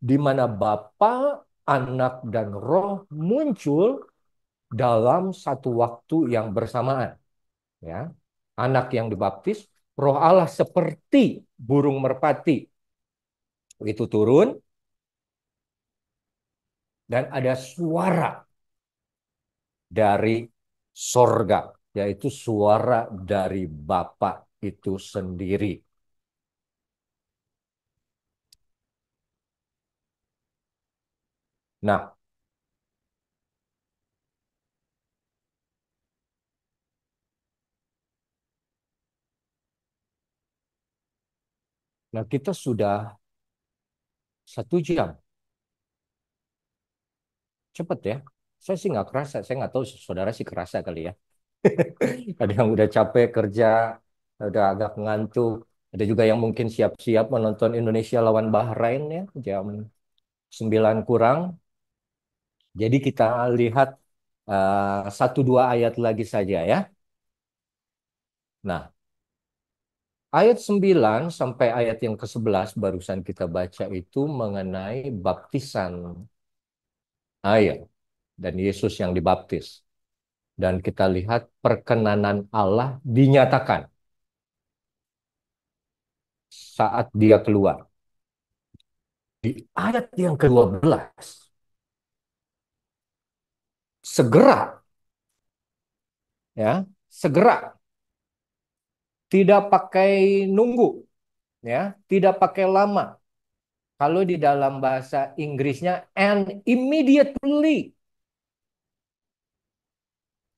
di mana Bapa, Anak, dan Roh muncul dalam satu waktu yang bersamaan, ya. Anak yang dibaptis, Roh Allah seperti burung merpati itu turun, dan ada suara dari sorga, yaitu suara dari Bapa itu sendiri. Nah, kita sudah 1 jam. Cepet ya. Saya sih nggak kerasa. Saya nggak tahu saudara sih kerasa kali ya. Ada yang udah capek kerja, udah agak ngantuk. Ada juga yang mungkin siap-siap menonton Indonesia lawan Bahrain ya, jam 9 kurang. Jadi kita lihat 1-2 ayat lagi saja ya. Nah, ayat 9 sampai ayat yang ke-11 barusan kita baca itu mengenai baptisan air. dan Yesus yang dibaptis. Dan kita lihat perkenanan Allah dinyatakan saat dia keluar. Di ayat yang ke-12, segera, ya, segera, tidak pakai nunggu, ya, tidak pakai lama. Kalau di dalam bahasa Inggrisnya and immediately,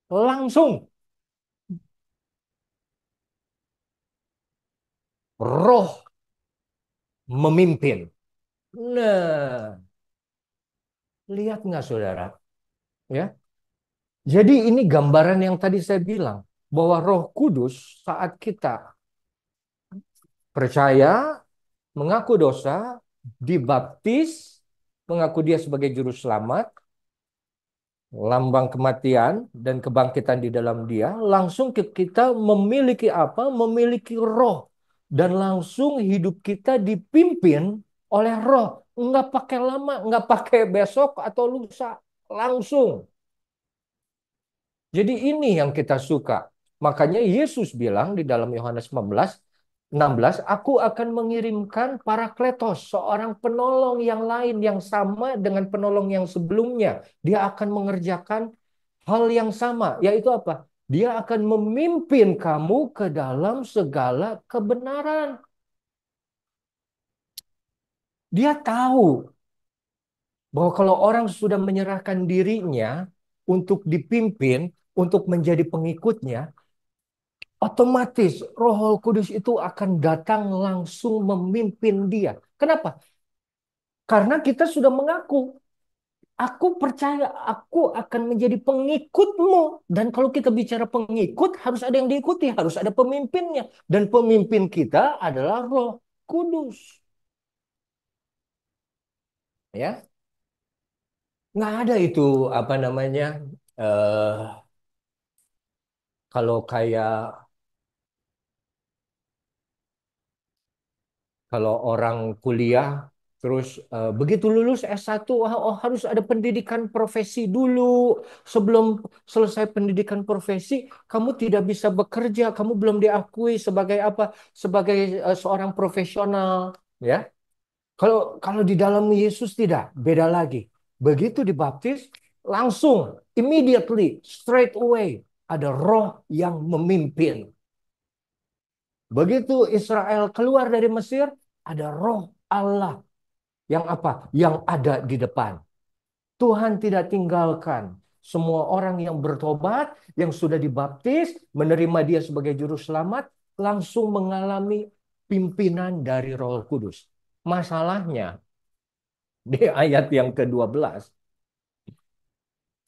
langsung roh memimpin. Nah, lihat nggak saudara? Ya, jadi ini gambaran yang tadi saya bilang bahwa Roh Kudus saat kita percaya, mengaku dosa, dibaptis, mengaku dia sebagai juru selamat, lambang kematian dan kebangkitan di dalam dia, langsung kita memiliki apa? Memiliki roh. Dan langsung hidup kita dipimpin oleh roh. Nggak pakai lama, nggak pakai besok atau lusa. Langsung. Jadi ini yang kita suka. Makanya Yesus bilang di dalam Yohanes 16, aku akan mengirimkan Parakletos, seorang penolong yang lain yang sama dengan penolong yang sebelumnya. Dia akan mengerjakan hal yang sama, yaitu apa? Dia akan memimpin kamu ke dalam segala kebenaran. Dia tahu bahwa kalau orang sudah menyerahkan dirinya untuk dipimpin, untuk menjadi pengikutnya, otomatis Roh Kudus itu akan datang langsung memimpin dia. Kenapa? Karena kita sudah mengaku, aku percaya aku akan menjadi pengikutmu. Dan kalau kita bicara pengikut, harus ada yang diikuti, harus ada pemimpinnya. Dan pemimpin kita adalah Roh Kudus. Ya, nggak ada itu apa namanya, eh kalau kayak kalau orang kuliah, terus begitu lulus S1, harus ada pendidikan profesi dulu. Sebelum selesai pendidikan profesi, kamu tidak bisa bekerja, kamu belum diakui sebagai apa? Sebagai seorang profesional, ya. Kalau kalau di dalam Yesus tidak, beda lagi. Begitu dibaptis, langsung, immediately, straight away, ada roh yang memimpin. Begitu Israel keluar dari Mesir, ada roh Allah yang apa? Yang ada di depan. Tuhan tidak tinggalkan semua orang yang bertobat, yang sudah dibaptis, menerima dia sebagai juru selamat, langsung mengalami pimpinan dari Roh Kudus. Masalahnya di ayat yang ke-12,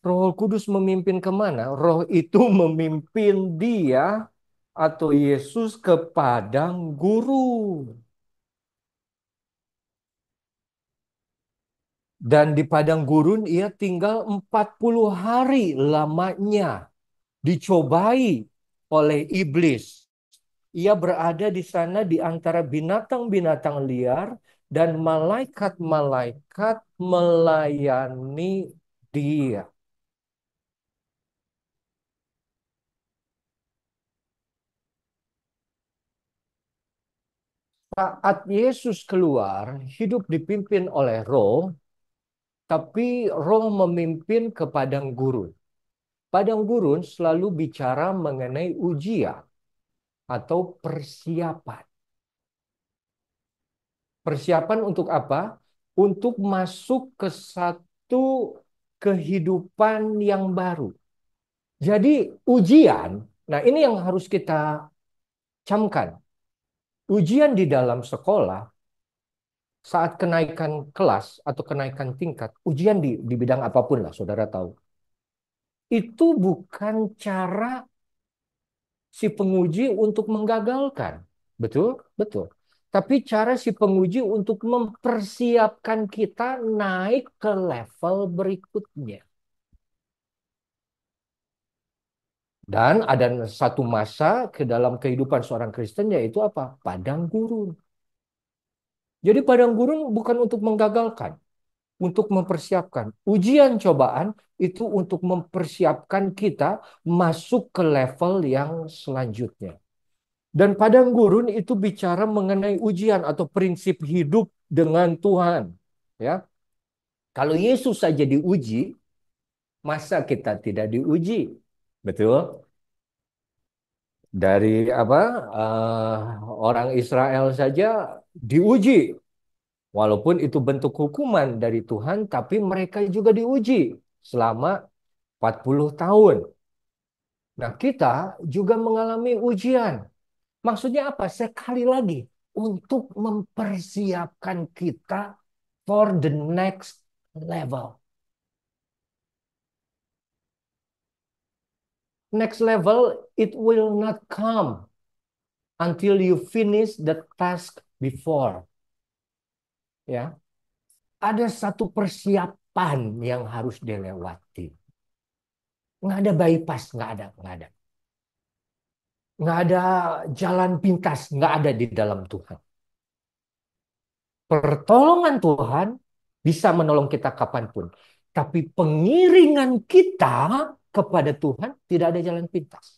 Roh Kudus memimpin kemana? Roh itu memimpin dia atau Yesus ke padang gurun. Dan di padang gurun ia tinggal 40 hari lamanya. Dicobai oleh iblis. Ia berada di sana di antara binatang-binatang liar dan malaikat-malaikat melayani dia. Saat Yesus keluar, hidup dipimpin oleh Roh, tapi Roh memimpin ke padang gurun. Padang gurun selalu bicara mengenai ujian atau persiapan. Persiapan untuk apa? Untuk masuk ke satu kehidupan yang baru. Jadi ujian, nah ini yang harus kita camkan. Ujian di dalam sekolah saat kenaikan kelas atau kenaikan tingkat, ujian di bidang apapun lah, saudara tahu. Itu bukan cara si penguji untuk menggagalkan. Betul? Betul. Tapi cara si penguji untuk mempersiapkan kita naik ke level berikutnya. Dan ada satu masa ke dalam kehidupan seorang Kristen yaitu apa? Padang gurun. Jadi padang gurun bukan untuk menggagalkan. untuk mempersiapkan. Ujian cobaan itu untuk mempersiapkan kita masuk ke level yang selanjutnya. Dan padang gurun itu bicara mengenai ujian atau prinsip hidup dengan Tuhan. Ya, kalau Yesus saja diuji, masa kita tidak diuji? Betul? Dari apa? Orang Israel saja diuji. Walaupun itu bentuk hukuman dari Tuhan, tapi mereka juga diuji selama 40 tahun. Nah, kita juga mengalami ujian. Maksudnya apa? Sekali lagi, untuk mempersiapkan kita for the next level. Next level, it will not come until you finish the task before. Ya, ada satu persiapan yang harus dilewati. Nggak ada bypass, nggak ada. Nggak ada jalan pintas, nggak ada di dalam Tuhan. Pertolongan Tuhan bisa menolong kita kapanpun. Tapi pengiringan kita kepada Tuhan tidak ada jalan pintas.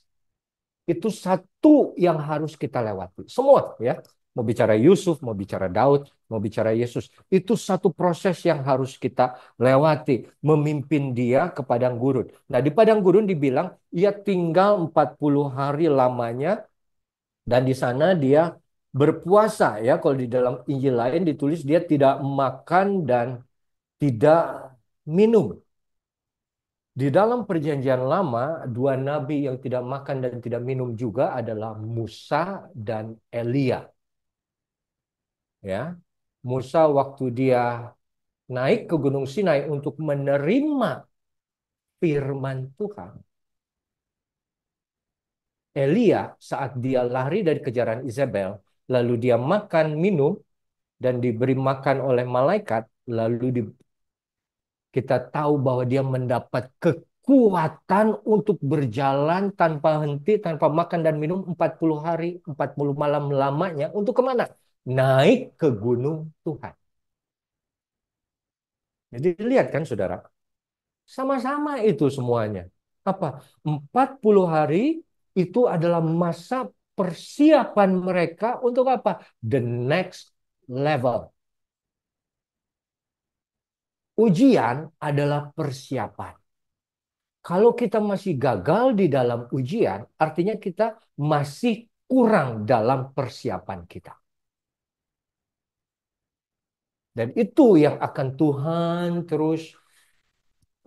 Itu satu yang harus kita lewati. Semua ya. Mau bicara Yusuf, mau bicara Daud, mau bicara Yesus. Itu satu proses yang harus kita lewati. Memimpin dia ke padang gurun. Nah di padang gurun dibilang, ia tinggal 40 hari lamanya. Dan di sana dia berpuasa ya. Kalau di dalam Injil lain ditulis dia tidak makan dan tidak minum. Di dalam perjanjian lama, dua nabi yang tidak makan dan tidak minum juga adalah Musa dan Elia. Ya, Musa waktu dia naik ke Gunung Sinai untuk menerima firman Tuhan. Elia saat dia lari dari kejaran Izebel, lalu dia makan minum dan diberi makan oleh malaikat, lalu kita tahu bahwa dia mendapat kekuatan untuk berjalan tanpa henti, tanpa makan dan minum 40 hari, 40 malam lamanya. Untuk kemana? Naik ke gunung Tuhan. Jadi lihat kan saudara, sama-sama itu semuanya. Apa? 40 hari itu adalah masa persiapan mereka untuk apa? The next level. Ujian adalah persiapan. Kalau kita masih gagal di dalam ujian, artinya kita masih kurang dalam persiapan kita. Dan itu yang akan Tuhan terus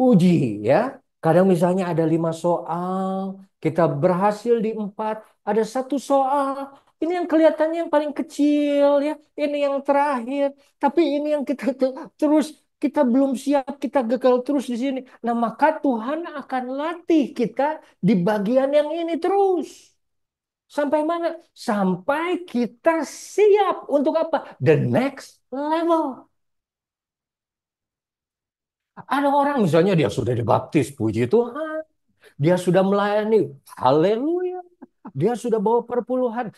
uji ya. Kadang misalnya ada 5 soal, kita berhasil di 4, ada satu soal. Ini yang kelihatannya yang paling kecil ya, ini yang terakhir. Tapi ini yang kita terus kita belum siap, kita gagal terus di sini. Nah, maka Tuhan akan latih kita di bagian yang ini terus. Sampai mana? Sampai kita siap untuk apa? The next level. Ada orang misalnya dia sudah dibaptis, puji Tuhan. Dia sudah melayani, haleluya. Dia sudah bawa perpuluhan,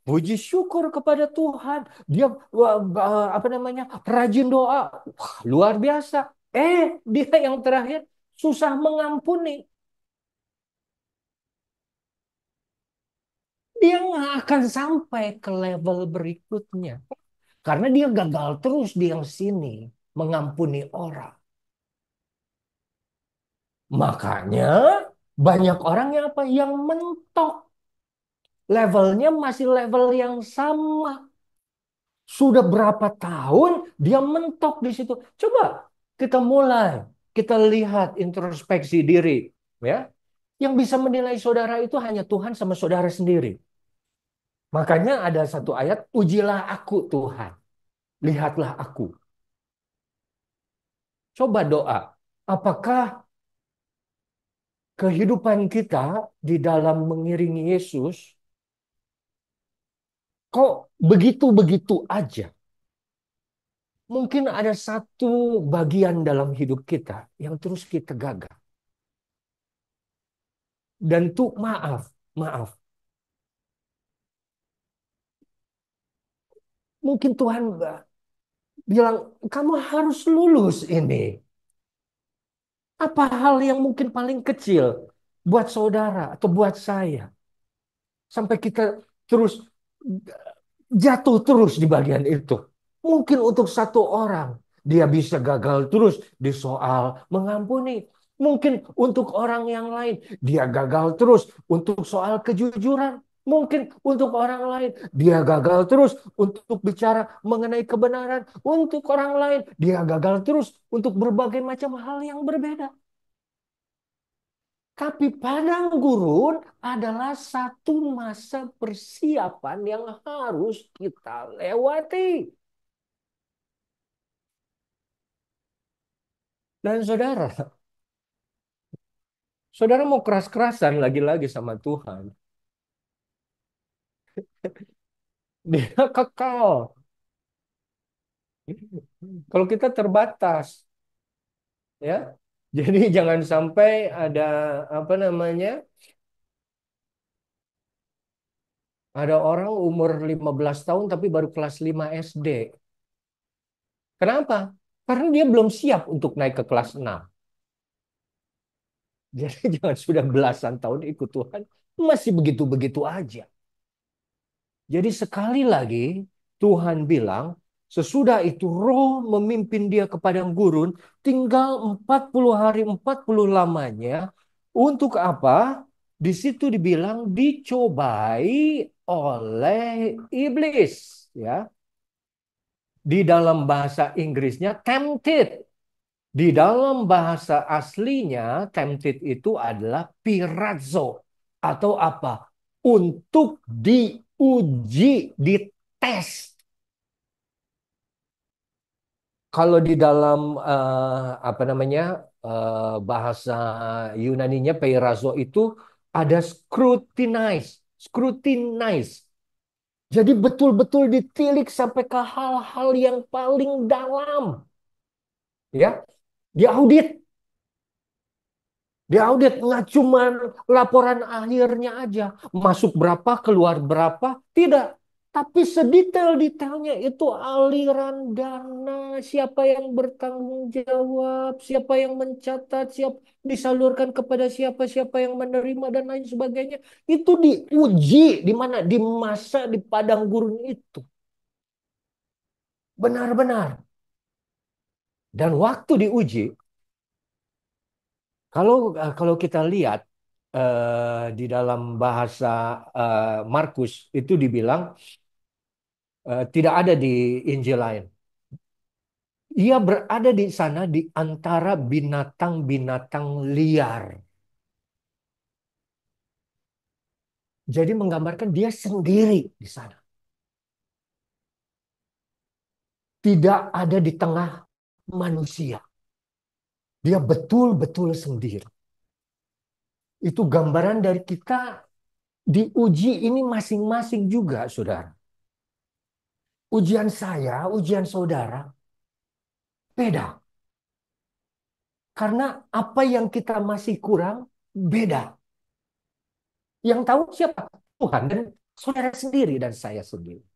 puji syukur kepada Tuhan. Dia apa namanya? Rajin doa. Wah, luar biasa. Dia yang terakhir susah mengampuni. Dia nggak akan sampai ke level berikutnya. Karena dia gagal terus di yang sini mengampuni orang. Makanya banyak orang yang apa? Yang mentok. Levelnya masih level yang sama. Sudah berapa tahun dia mentok di situ. Coba kita mulai. Kita lihat introspeksi diri. Ya, yang bisa menilai saudara itu hanya Tuhan sama saudara sendiri. Makanya ada satu ayat, ujilah aku Tuhan. Lihatlah aku. Coba doa. Apakah kehidupan kita di dalam mengiringi Yesus kok begitu-begitu aja? Mungkin ada satu bagian dalam hidup kita yang terus kita gagal. Dan tuh maaf, maaf. Mungkin Tuhan bilang, kamu harus lulus ini. Apa hal yang mungkin paling kecil buat saudara atau buat saya? Sampai kita terus jatuh terus di bagian itu. Mungkin untuk satu orang, dia bisa gagal terus di soal mengampuni. Mungkin untuk orang yang lain, dia gagal terus untuk soal kejujuran. Mungkin untuk orang lain, dia gagal terus untuk bicara mengenai kebenaran. Untuk orang lain, dia gagal terus untuk berbagai macam hal yang berbeda. Tapi padang gurun adalah satu masa persiapan yang harus kita lewati. Dan saudara, saudara mau keras-kerasan lagi-lagi sama Tuhan. Dia kekal. Kalau kita terbatas, ya. Jadi jangan sampai ada apa namanya? Ada orang umur 15 tahun tapi baru kelas 5 SD. Kenapa? Karena dia belum siap untuk naik ke kelas 6. Jadi jangan sudah belasan tahun ikut Tuhan, masih begitu-begitu aja. Jadi sekali lagi Tuhan bilang, sesudah itu roh memimpin dia ke padang gurun, tinggal 40 hari 40 lamanya. Untuk apa? Di situ dibilang dicobai oleh iblis. Ya, di dalam bahasa Inggrisnya tempted. Di dalam bahasa aslinya, tempted itu adalah pirazzo. Atau apa? Untuk diuji, dites. Kalau di dalam apa namanya bahasa Yunaninya peirazo itu ada scrutinize, scrutinize. Jadi betul-betul ditilik sampai ke hal-hal yang paling dalam, ya, diaudit. Diaudit nggak cuma laporan akhirnya aja. Masuk berapa, keluar berapa, tidak. Tapi sedetail-detailnya itu aliran dana, siapa yang bertanggung jawab, siapa yang mencatat, siapa disalurkan kepada siapa, siapa yang menerima dan lain sebagainya. Itu diuji di mana? Di masa di padang gurun itu. Benar-benar. Dan waktu diuji, kalau kita lihat di dalam bahasa Markus itu dibilang tidak ada di Injil lain. Ia berada di sana di antara binatang-binatang liar. Jadi menggambarkan dia sendiri di sana. Tidak ada di tengah manusia. Dia betul-betul sendiri. Itu gambaran dari kita diuji ini masing-masing juga, saudara. Ujian saya, ujian saudara, beda. Karena apa yang kita masih kurang, beda. Yang tahu siapa? Tuhan dan saudara sendiri dan saya sendiri.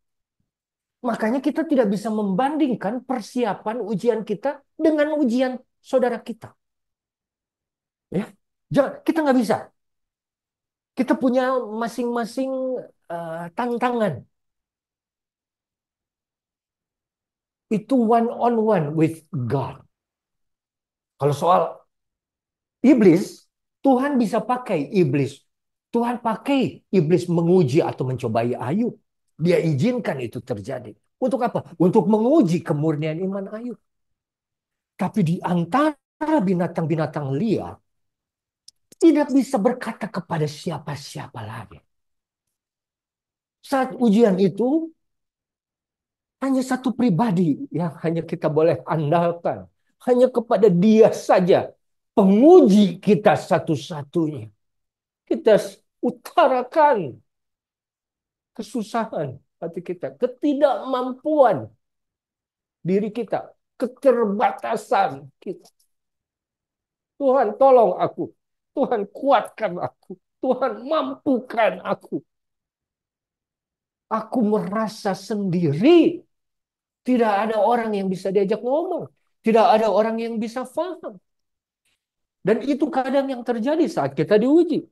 Makanya kita tidak bisa membandingkan persiapan ujian kita dengan ujian saudara kita. Ya, kita nggak bisa. Kita punya masing-masing tantangan. Itu one on one with God. Kalau soal iblis, Tuhan bisa pakai iblis. Tuhan pakai iblis menguji atau mencobai Ayub. Dia izinkan itu terjadi. Untuk apa? Untuk menguji kemurnian iman Ayub. Tapi di antara binatang-binatang liar, tidak bisa berkata kepada siapa-siapa lagi. Saat ujian itu, hanya satu pribadi yang hanya kita boleh andalkan. Hanya kepada dia saja. Penguji kita satu-satunya. Kita utarakan kesusahan hati kita, ketidakmampuan diri kita, keterbatasan kita. Tuhan tolong aku, Tuhan kuatkan aku, Tuhan mampukan aku. Aku merasa sendiri, Tidak ada orang yang bisa diajak ngomong. Tidak ada orang yang bisa paham. Dan itu kadang yang terjadi saat kita diuji.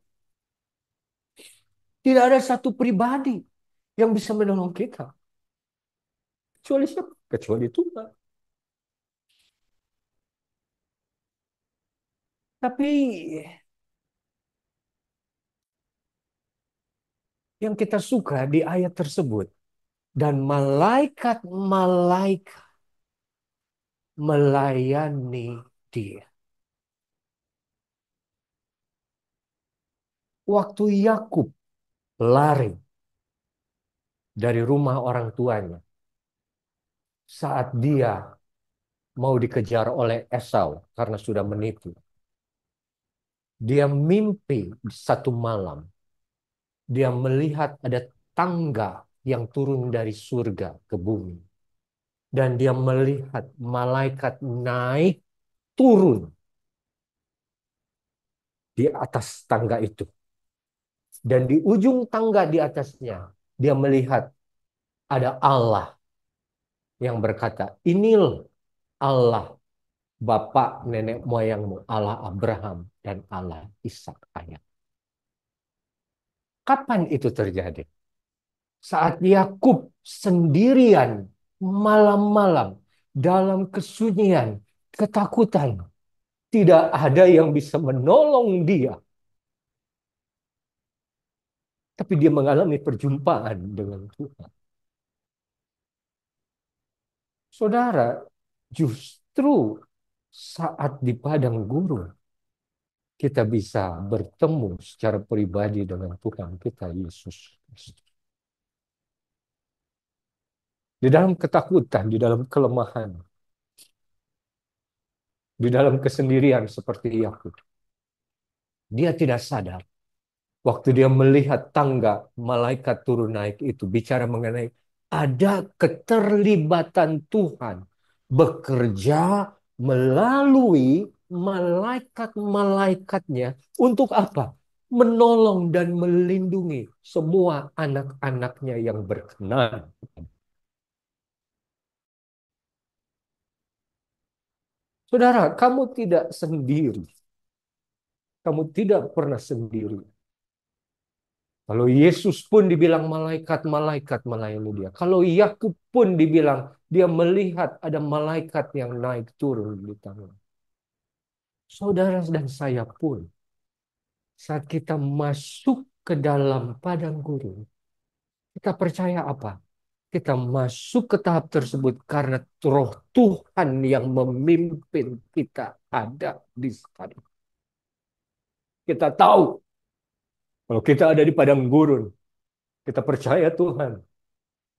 Tidak ada satu pribadi yang bisa menolong kita. Kecuali siapa? Kecuali Tuhan. Tapi yang kita suka di ayat tersebut. Dan malaikat-malaikat melayani dia. Waktu Yakub lari dari rumah orang tuanya saat dia mau dikejar oleh Esau karena sudah menipu. Dia mimpi satu malam. Dia melihat ada tangga yang turun dari surga ke bumi. Dan dia melihat malaikat naik turun di atas tangga itu. Dan di ujung tangga di atasnya, dia melihat ada Allah yang berkata, inilah Allah Bapak nenek moyangmu, Allah Abraham dan Allah Ishak ayah. Kapan itu terjadi? Saat Yakub sendirian malam-malam dalam kesunyian, ketakutan, tidak ada yang bisa menolong dia. Tapi dia mengalami perjumpaan dengan Tuhan. Saudara, justru saat di padang gurun, kita bisa bertemu secara pribadi dengan Tuhan kita, Yesus Kristus. Di dalam ketakutan, di dalam kelemahan, di dalam kesendirian seperti Yakub. Dia tidak sadar. Waktu dia melihat tangga malaikat turun naik itu, bicara mengenai ada keterlibatan Tuhan bekerja melalui malaikat-malaikatnya untuk apa? Menolong dan melindungi semua anak-anaknya yang berkenan. Saudara, kamu tidak sendiri. Kamu tidak pernah sendiri. Kalau Yesus pun dibilang malaikat-malaikat melayani dia. Kalau Yakub pun dibilang dia melihat ada malaikat yang naik turun di tangan. Saudara dan saya pun saat kita masuk ke dalam padang gurun, kita percaya apa? Kita masuk ke tahap tersebut karena Roh Tuhan yang memimpin kita ada di sana. Kita tahu kalau kita ada di padang gurun, kita percaya Tuhan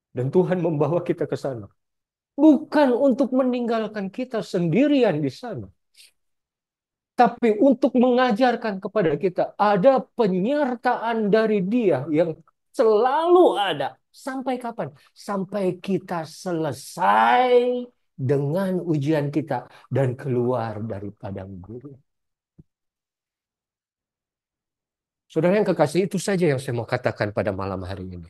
dan Tuhan membawa kita ke sana. Bukan untuk meninggalkan kita sendirian di sana. Tapi untuk mengajarkan kepada kita ada penyertaan dari Dia yang selalu ada. Sampai kapan? Sampai kita selesai dengan ujian kita dan keluar dari padang gurun. Saudara yang kekasih, itu saja yang saya mau katakan pada malam hari ini.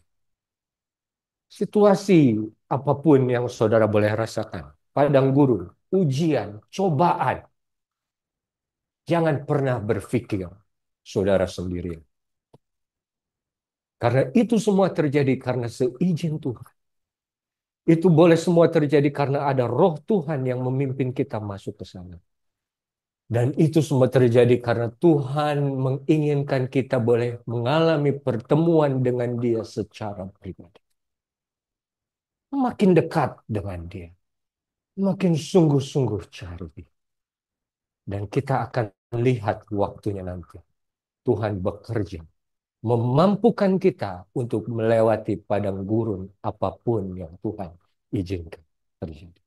Situasi apapun yang saudara boleh rasakan. Padang gurun, ujian, cobaan. Jangan pernah berpikir saudara sendirian. Karena itu semua terjadi karena seizin Tuhan. Itu boleh semua terjadi karena ada Roh Tuhan yang memimpin kita masuk ke sana. Dan itu semua terjadi karena Tuhan menginginkan kita boleh mengalami pertemuan dengan Dia secara pribadi. Makin dekat dengan Dia. Makin sungguh-sungguh cari Dia. Dan kita akan lihat waktunya nanti. Tuhan bekerja memampukan kita untuk melewati padang gurun apapun yang Tuhan izinkan terjadi.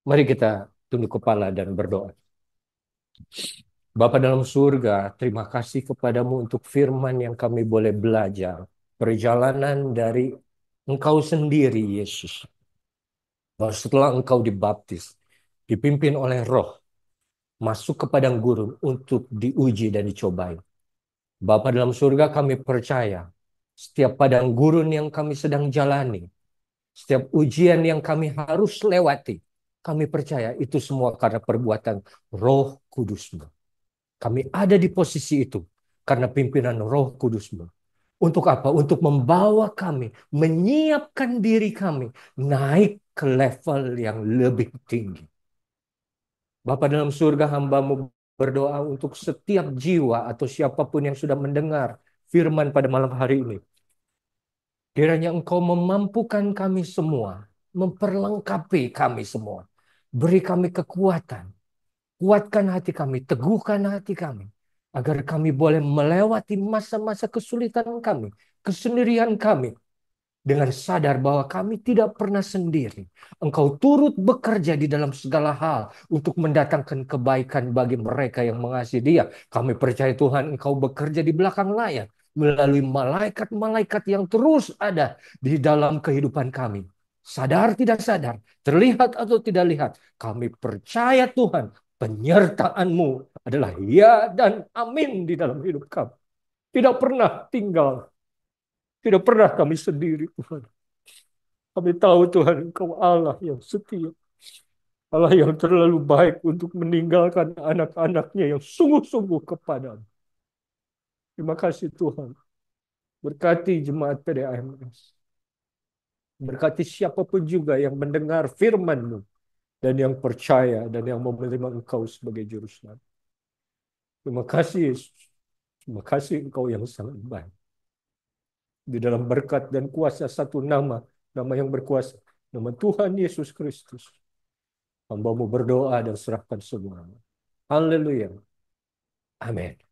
Mari kita tunduk kepala dan berdoa. Bapa dalam surga, terima kasih kepadamu untuk firman yang kami boleh belajar. Perjalanan dari Engkau sendiri, Yesus. Bahwa setelah Engkau dibaptis, dipimpin oleh Roh, masuk ke padang gurun untuk diuji dan dicobai. Bapa dalam surga, kami percaya setiap padang gurun yang kami sedang jalani, Setiap ujian yang kami harus lewati, kami percaya itu semua karena perbuatan Roh Kudus-Mu. Kami ada di posisi itu karena pimpinan Roh Kudus-Mu. Untuk apa? Untuk membawa kami, menyiapkan diri kami naik ke level yang lebih tinggi. Bapa dalam surga, hamba-Mu berdoa untuk setiap jiwa atau siapapun yang sudah mendengar firman pada malam hari ini. Kiranya Engkau memampukan kami semua, memperlengkapi kami semua. Beri kami kekuatan, kuatkan hati kami, teguhkan hati kami. Agar kami boleh melewati masa-masa kesulitan kami, kesendirian kami, dengan sadar bahwa kami tidak pernah sendiri. Engkau turut bekerja di dalam segala hal untuk mendatangkan kebaikan bagi mereka yang mengasihi Dia. Kami percaya Tuhan, Engkau bekerja di belakang layar melalui malaikat-malaikat yang terus ada di dalam kehidupan kami. Sadar tidak sadar, terlihat atau tidak lihat, kami percaya Tuhan, penyertaan-Mu adalah ya dan amin di dalam hidup kami. Tidak pernah tinggal, tidak pernah kami sendiri, Tuhan. Kami tahu Tuhan, Engkau Allah yang setia. Allah yang terlalu baik untuk meninggalkan anak-anaknya yang sungguh-sungguh kepadamu. Terima kasih Tuhan. Berkati jemaat PDAMS. Berkati siapapun juga yang mendengar firman-Mu. Dan yang percaya dan yang mau menerima Engkau sebagai juru selamat. Terima kasih Yesus. Terima kasih Engkau yang sangat baik. Di dalam berkat dan kuasa satu nama. Nama yang berkuasa. Nama Tuhan Yesus Kristus. Hamba-Mu berdoa dan serahkan semua. Haleluya. Amin.